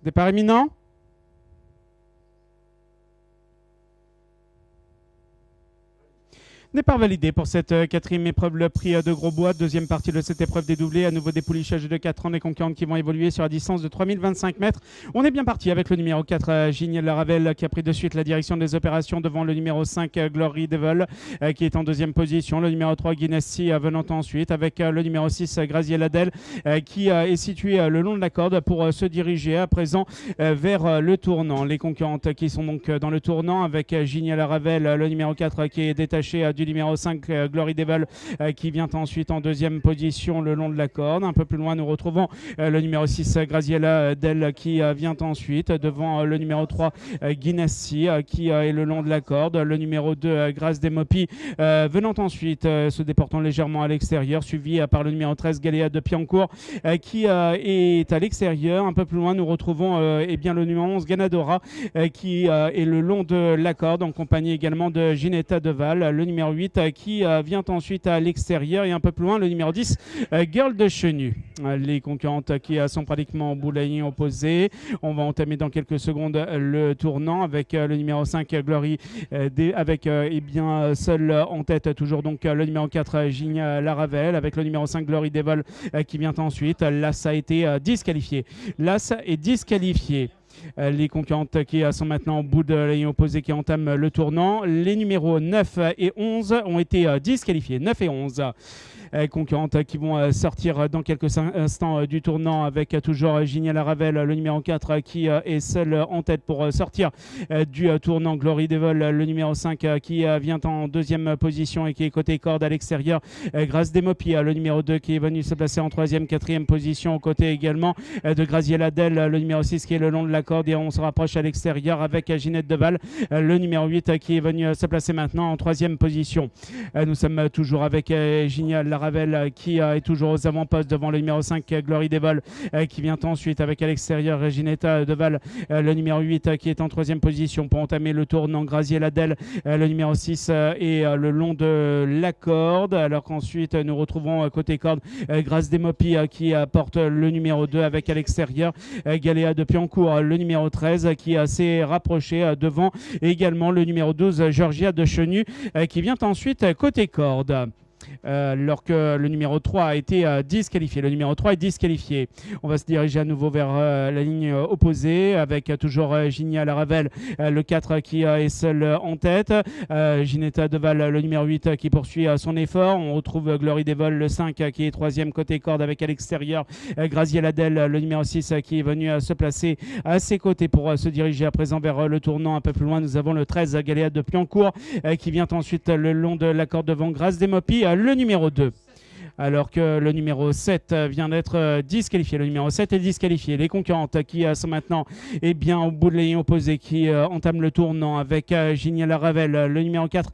Départ imminent. Départ validé pour cette quatrième épreuve, le prix de Grosbois. Deuxième partie de cette épreuve dédoublée. À nouveau des poulichages de 4 ans, des concurrentes qui vont évoluer sur la distance de 3025 mètres. On est bien parti avec le numéro 4, Giniel Laravel, qui a pris de suite la direction des opérations devant le numéro 5, Glory Devil, qui est en deuxième position. Le numéro 3, Guinnessy, venant ensuite avec le numéro 6, Graziel Adel, qui est situé le long de la corde pour se diriger à présent vers le tournant. Les concurrentes qui sont donc dans le tournant avec Giniel Laravel, le numéro 4, qui est détaché du numéro 5, Glory Devil, qui vient ensuite en deuxième position le long de la corde. Un peu plus loin, nous retrouvons le numéro 6, Graziella Del, qui vient ensuite devant le numéro 3, Guinnessy, qui est le long de la corde. Le numéro 2, Grace Demopi, venant ensuite, se déportant légèrement à l'extérieur, suivi par le numéro 13, Galéa de Piancourt, qui est à l'extérieur. Un peu plus loin, nous retrouvons bien le numéro 11, Ganadora, qui est le long de la corde, en compagnie également de Ginetta Deval. Le numéro 8, qui vient ensuite à l'extérieur, et un peu plus loin le numéro 10, Girl de Chenu. Les concurrentes qui sont pratiquement au bout de la ligne opposée. On va entamer dans quelques secondes le tournant avec le numéro 5, Glory, avec seul en tête toujours donc le numéro 4, Gigna Laravel, avec le numéro 5, Glory Devil, qui vient ensuite. L'As a été disqualifié. L'As est disqualifié. Les concurrentes qui sont maintenant au bout de la ligne opposée, qui entament le tournant. Les numéros 9 et 11 ont été disqualifiés. 9 et 11. Concurrentes qui vont sortir dans quelques instants du tournant avec toujours Giniel Laravel, le numéro 4, qui est seul en tête pour sortir du tournant. Glory Devil, le numéro 5, qui vient en deuxième position et qui est côté corde à l'extérieur. Grace Demopi, le numéro 2, qui est venu se placer en troisième, quatrième position, aux côtés également de Graziella Del, le numéro 6, qui est le long de la corde, et on se rapproche à l'extérieur avec Ginette Deval, le numéro 8, qui est venu se placer maintenant en troisième position. Nous sommes toujours avec Giniel Laravel, qui est toujours aux avant-postes devant le numéro 5, Glory Devil, qui vient ensuite avec à l'extérieur Ginetta Deval, le numéro 8, qui est en troisième position pour entamer le tournant. Graziella Del, le numéro 6, est le long de la corde, alors qu'ensuite nous retrouvons côté corde Grace Demopi, qui porte le numéro 2 avec à l'extérieur Galéa de Piancourt, le numéro 13, qui s'est rapproché devant, et également le numéro 12, Georgia de Chenu, qui vient ensuite côté corde. Alors que le numéro 3 a été disqualifié. Le numéro 3 est disqualifié. On va se diriger à nouveau vers la ligne opposée avec toujours Gigna Laravel, le 4, qui est seul en tête. Ginetta Deval, le numéro 8, qui poursuit son effort. On retrouve Glory Devil, le 5, qui est troisième côté corde avec à l'extérieur Graziella Del, le numéro 6, qui est venu se placer à ses côtés pour se diriger à présent vers le tournant. Un peu plus loin, nous avons le 13, Galéa de Piancourt, qui vient ensuite le long de la corde devant Grace Demopi, le numéro 2. Alors que le numéro 7 vient d'être disqualifié. Le numéro 7 est disqualifié. Les concurrentes qui sont maintenant au bout de la ligne opposée, qui entament le tournant avec Giniel Laravel, le numéro 4,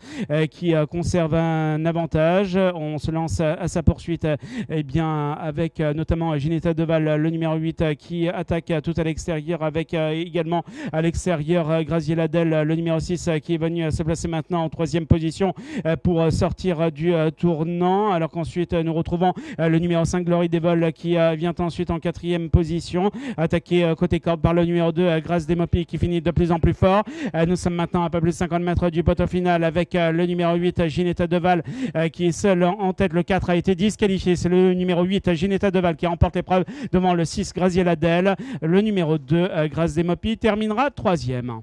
qui conserve un avantage. On se lance à sa poursuite avec notamment Ginetta Deval, le numéro 8, qui attaque tout à l'extérieur, avec également à l'extérieur Graziella Del, le numéro 6, qui est venu se placer maintenant en troisième position pour sortir du tournant, alors qu'ensuite nous retrouvons le numéro 5, Glory Devil, qui vient ensuite en quatrième position, attaqué côté corde par le numéro 2, Grace Demopi, qui finit de plus en plus fort. Nous sommes maintenant à peu plus de 50 mètres du poteau final avec le numéro 8, Ginetta Deval, qui est seul en tête. Le 4 a été disqualifié. C'est le numéro 8, Ginetta Deval, qui remporte l'épreuve devant le 6, Graziella Del. Le numéro 2, Grace Demopi, terminera troisième.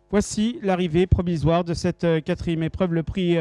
Voici l'arrivée provisoire de cette quatrième épreuve, le prix